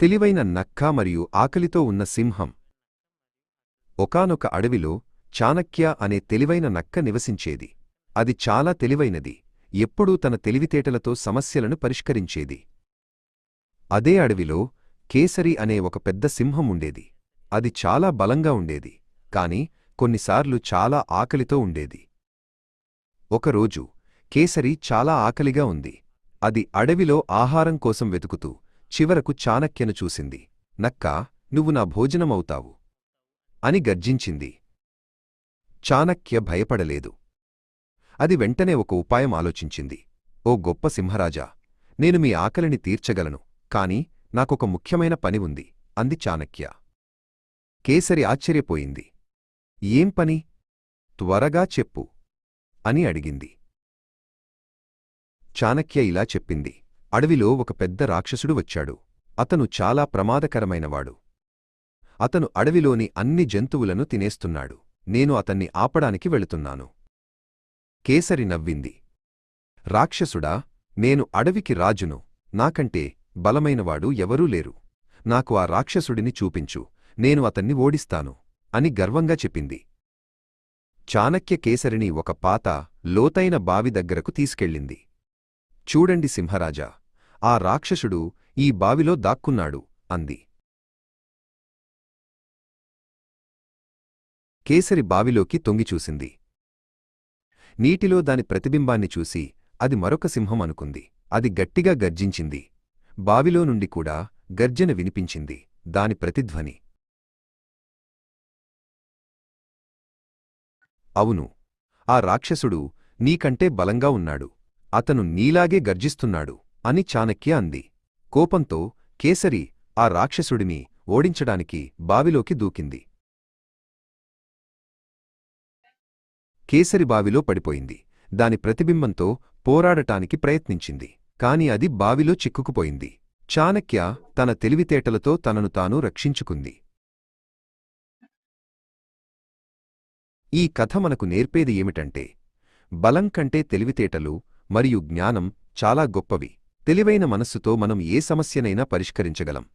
తెలివైన నక్క మరియు ఆకలితో ఉన్న సింహం. ఒకానొక అడవిలో చాణక్య అనే తెలివైన నక్క నివసించేది. అది చాలా తెలివైనది, ఎప్పుడూ తన తెలివితేటలతో సమస్యలను పరిష్కరించేది. అదే అడవిలో కేసరి అనే ఒక పెద్ద సింహం ఉండేది. అది చాలా బలంగా ఉండేది, కాని కొన్నిసార్లు చాలా ఆకలితో ఉండేది. ఒకరోజు కేసరి చాలా ఆకలిగా ఉంది. అది అడవిలో ఆహారం కోసం వెతుకుతూ చివరకు చాణక్యను చూసింది. నక్కా, నువ్వు నా భోజనమవుతావు అని గర్జించింది. చాణక్య భయపడలేదు. అది వెంటనే ఒక ఉపాయం ఆలోచించింది. ఓ గొప్ప సింహరాజా, నేను మీ ఆకలిని తీర్చగలను, కాని నాకొక ముఖ్యమైన పని ఉంది అంది చాణక్య. కేసరి ఆశ్చర్యపోయింది. ఏం పని? త్వరగా చెప్పు అని అడిగింది. చాణక్య ఇలా చెప్పింది. అడవిలో ఒక పెద్ద రాక్షసుడు వచ్చాడు. అతను చాలా ప్రమాదకరమైనవాడు. అతను అడవిలోని అన్ని జంతువులను తినేస్తున్నాడు. నేను అతన్ని ఆపడానికి వెళుతున్నాను. కేసరి నవ్వింది. రాక్షసుడా, నేను అడవికి రాజును. నాకంటే బలమైనవాడు ఎవరూ లేరు. నాకు ఆ రాక్షసుడిని చూపించు, నేను అతన్ని ఓడిస్తాను అని గర్వంగా చెప్పింది. చాణక్య కేసరిని ఒక పాత, లోతైన బావి దగ్గరకు తీసుకెళ్ళింది. చూడండి సింహరాజా, ఆ రాక్షసుడు ఈ బావిలో దాక్కున్నాడు అంది. కేసరి బావిలోకి తొంగిచూసింది. నీటిలో దాని ప్రతిబింబాన్ని చూసి అది మరొక సింహం అనుకుంది. అది గట్టిగా గర్జించింది. బావిలో నుండి కూడా గర్జన వినిపించింది. దాని ప్రతిధ్వని. అవును, ఆ రాక్షసుడు నీకంటే బలంగా ఉన్నాడు. అతను నీలాగే గర్జిస్తున్నాడు అని చాణక్య అంది. కోపంతో కేసరి ఆ రాక్షసుడిని ఓడించడానికి బావిలోకి దూకింది. కేసరి బావిలో పడిపోయింది. దాని ప్రతిబింబంతో పోరాడటానికి ప్రయత్నించింది, కాని అది బావిలో చిక్కుకుపోయింది. చాణక్య తన తెలివితేటలతో తనను తాను రక్షించుకుంది. ఈ కథ మనకు నేర్పేది ఏమిటంటే, బలం కంటే తెలివితేటలు మరియు జ్ఞానం చాలా గొప్పవి. తెలివైన మనస్సుతో మనం ఏ సమస్యనైనా పరిష్కరించగలం.